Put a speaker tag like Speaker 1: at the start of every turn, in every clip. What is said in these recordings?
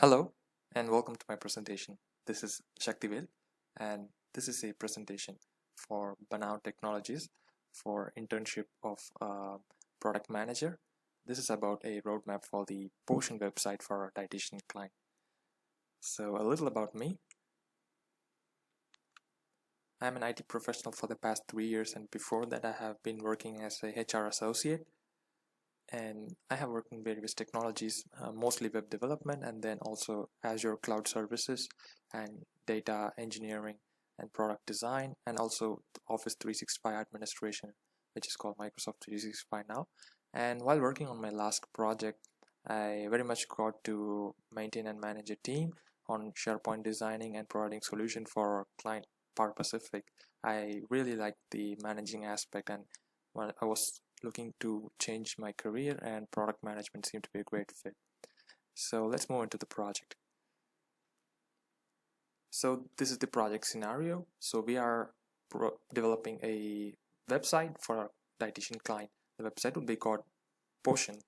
Speaker 1: Hello and welcome to my presentation. This is Sakthivel and this is a presentation for Banao Technologies for internship of product manager. This is about a roadmap for the Poshan website for our dietitian client. So a little about me. I'm an IT professional for the past 3 years, and before that I have been working as a HR associate, and I have worked in various technologies, mostly web development and then also Azure cloud services and data engineering and product design, and also Office 365 administration, which is called Microsoft 365 now. And while working on my last project, I very much got to maintain and manage a team on SharePoint designing and providing solution for our client Power Pacific. I really liked the managing aspect, and when I was looking to change my career, and product management seemed to be a great fit. So let's move into the project. So this is the project scenario. So we are developing a website for our dietitian client. The website would be called Poshan.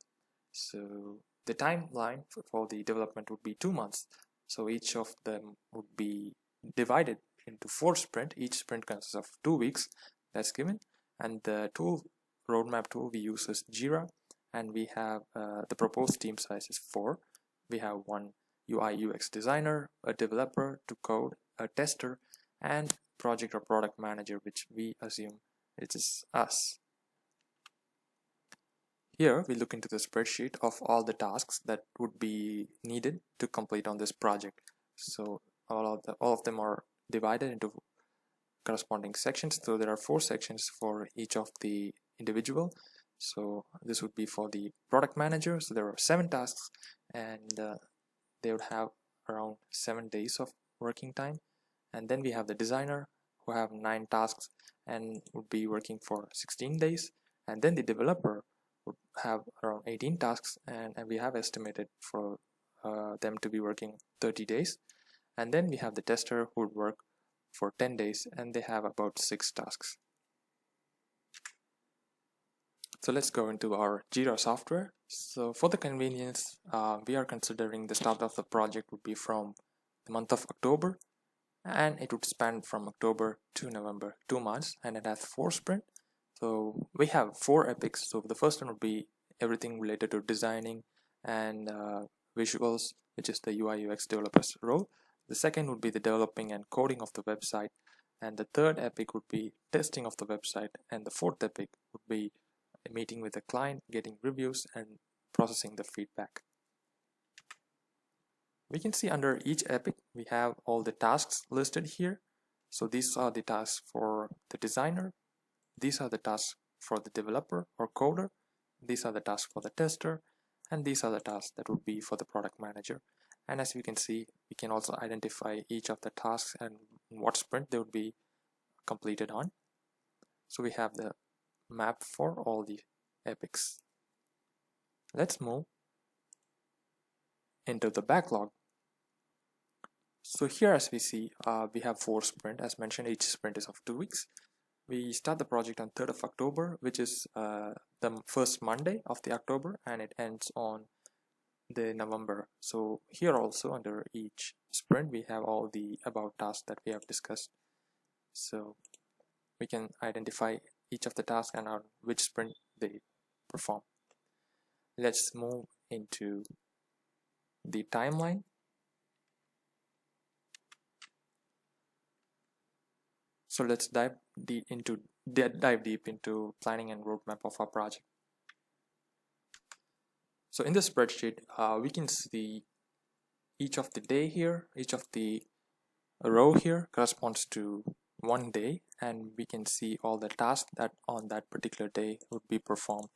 Speaker 1: So the timeline for the development would be 2 months. So each of them would be divided into 4 sprints. Each sprint consists of 2 weeks. That's given. And the roadmap tool we use is Jira, and we have the proposed team size is 4. We have one UI UX designer, a developer to code, a tester, and project or product manager, which we assume it is us. Here we look into the spreadsheet of all the tasks that would be needed to complete on this project. So all of them are divided into corresponding sections. So there are 4 sections for each of the individual. So this would be for the product manager. So there are 7 tasks, and they would have around 7 days of working time. And then we have the designer, who have 9 tasks and would be working for 16 days. And then the developer would have around 18 tasks, and we have estimated for them to be working 30 days. And then we have the tester, who would work for 10 days, and they have about 6 tasks. So let's go into our Jira software. So for the convenience, we are considering the start of the project would be from the month of October, and it would span from October to November, 2 months, and it has 4 sprints. So we have 4 epics. So the first one would be everything related to designing and visuals, which is the UI UX developer's role. The second would be the developing and coding of the website, and the third epic would be testing of the website, and the fourth epic would be a meeting with the client, getting reviews and processing the feedback. We can see under each epic we have all the tasks listed here. So these are the tasks for the designer, these are the tasks for the developer or coder, these are the tasks for the tester, and these are the tasks that would be for the product manager. And as you can see, we can also identify each of the tasks and what sprint they would be completed on. So we have the map for all the epics. Let's move into the backlog. So here, as we see, we have 4 sprints. As mentioned, each sprint is of 2 weeks. We start the project on 3rd of October, which is the first Monday of the October, and it ends on the November. So here also under each sprint we have all the about tasks that we have discussed. So we can identify each of the tasks and on which sprint they perform. Let's move into the timeline. So let's dive deep into planning and roadmap of our project. So in the spreadsheet, we can see each of the day here, each of the row here corresponds to 1 day, and we can see all the tasks that on that particular day would be performed.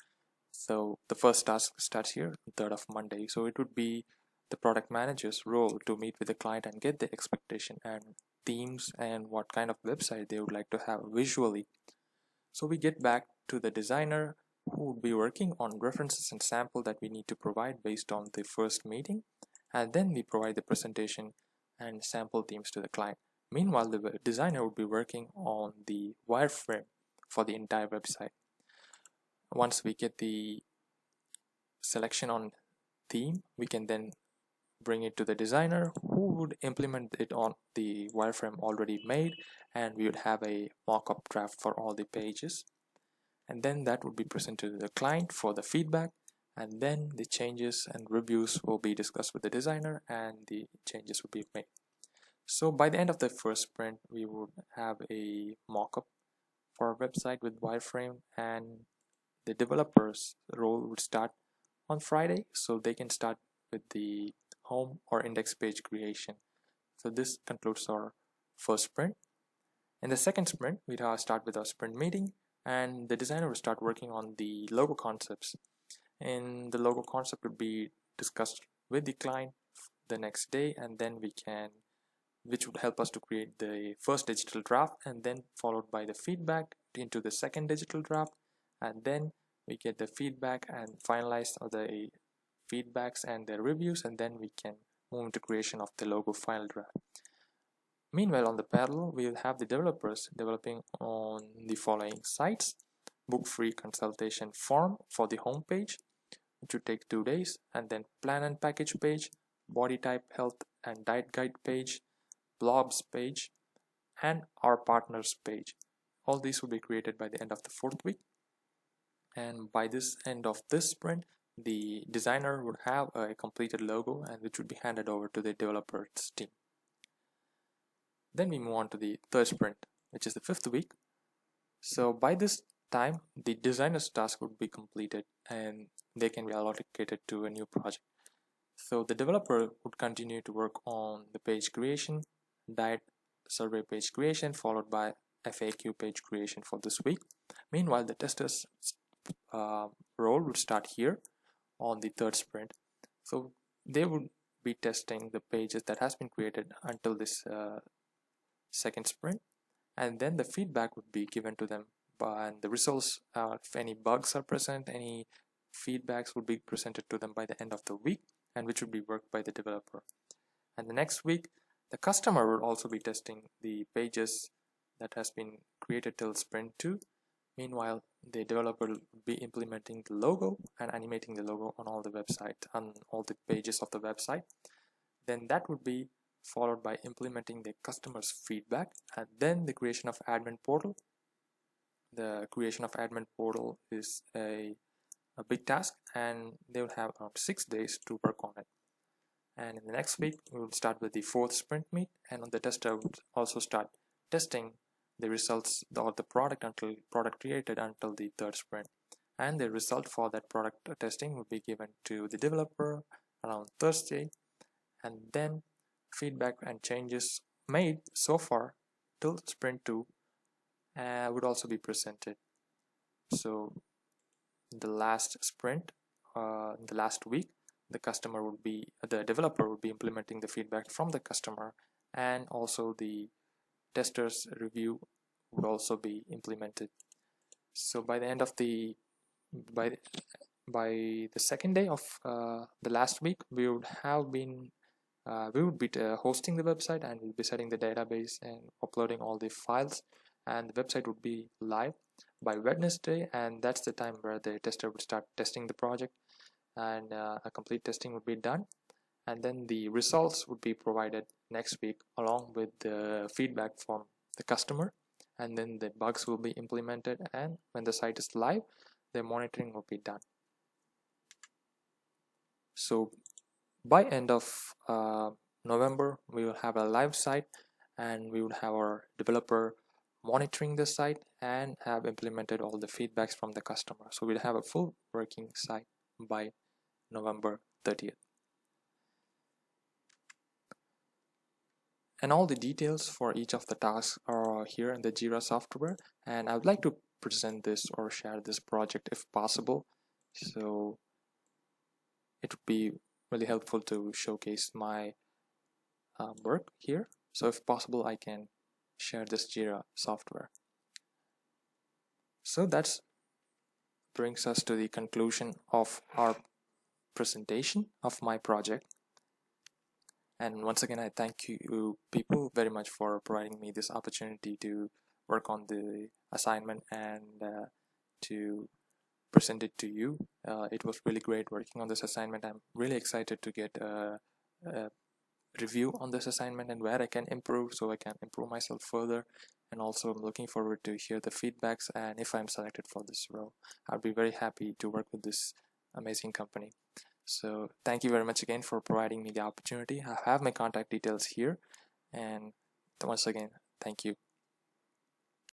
Speaker 1: So the first task starts here, 3rd of Monday. So it would be the product manager's role to meet with the client and get the expectation and themes and what kind of website they would like to have visually. So we get back to the designer, who would be working on references and sample that we need to provide based on the first meeting, and then we provide the presentation and sample themes to the client. Meanwhile, the designer would be working on the wireframe for the entire website. Once we get the selection on theme, we can then bring it to the designer, who would implement it on the wireframe already made, and we would have a mock-up draft for all the pages, and then that would be presented to the client for the feedback, and then the changes and reviews will be discussed with the designer and the changes will be made. So by the end of the first sprint, we would have a mock-up for our website with wireframe, and the developer's role would start on Friday, so they can start with the home or index page creation. So this concludes our first sprint. In the second sprint, we'd start with our sprint meeting, and the designer will start working on the logo concepts. And the logo concept would be discussed with the client the next day, and then which would help us to create the first digital draft, and then followed by the feedback into the second digital draft, and then we get the feedback and finalize the feedbacks and the reviews, and then we can move into creation of the logo final draft. Meanwhile, on the parallel, we will have the developers developing on the following sites: book free consultation form for the home page, which would take 2 days, and then plan and package page, body type, health and diet guide page, blobs page, and our partners page. All these will be created by the end of the 4th week, and by this end of this sprint, the designer would have a completed logo, and which would be handed over to the developers team. Then we move on to the third sprint, which is the 5th week. So by this time, the designer's task would be completed and they can be allocated to a new project. So the developer would continue to work on the page creation, diet survey page creation, followed by FAQ page creation for this week. Meanwhile, the tester's role would start here on the third sprint. So they would be testing the pages that has been created until this second sprint, and then the feedback would be given to them, and the results, if any bugs are present, any feedbacks would be presented to them by the end of the week, and which would be worked by the developer. And the next week, the customer will also be testing the pages that has been created till sprint 2. Meanwhile, the developer will be implementing the logo and animating the logo on all the website, on all the pages of the website. Then that would be followed by implementing the customer's feedback, and then the creation of admin portal. The creation of admin portal is a big task, and they will have around 6 days to work on it. And in the next week, we will start with the 4th sprint meet, and the tester would also start testing the results of the product created until the 3rd sprint. And the result for that product testing will be given to the developer around Thursday, and then feedback and changes made so far till sprint 2 would also be presented. So in the last sprint, in the last week, the developer would be implementing the feedback from the customer, and also the tester's review would also be implemented. So by the end of the by the second day of the last week, we would be hosting the website, and we'll be setting the database and uploading all the files, and the website would be live by Wednesday, and that's the time where the tester would start testing the project, and a complete testing would be done, and then the results would be provided next week along with the feedback from the customer, and then the bugs will be implemented, and when the site is live, the monitoring will be done. So by end of November, we will have a live site, and we would have our developer monitoring the site and have implemented all the feedbacks from the customer. So we'll have a full working site by November 30th. And all the details for each of the tasks are here in the Jira software, and I would like to present this or share this project if possible. So it would be really helpful to showcase my work here. So if possible, I can share this Jira software. So that brings us to the conclusion of our presentation of my project. And once again, I thank you people very much for providing me this opportunity to work on the assignment and to present it to you. It was really great working on this assignment. I'm really excited to get review on this assignment and where I can improve, so I can improve myself further. And also I'm looking forward to hear the feedbacks, and if I'm selected for this role, I'll be very happy to work with this amazing company. So thank you very much again for providing me the opportunity. I have my contact details here, and once again, thank you.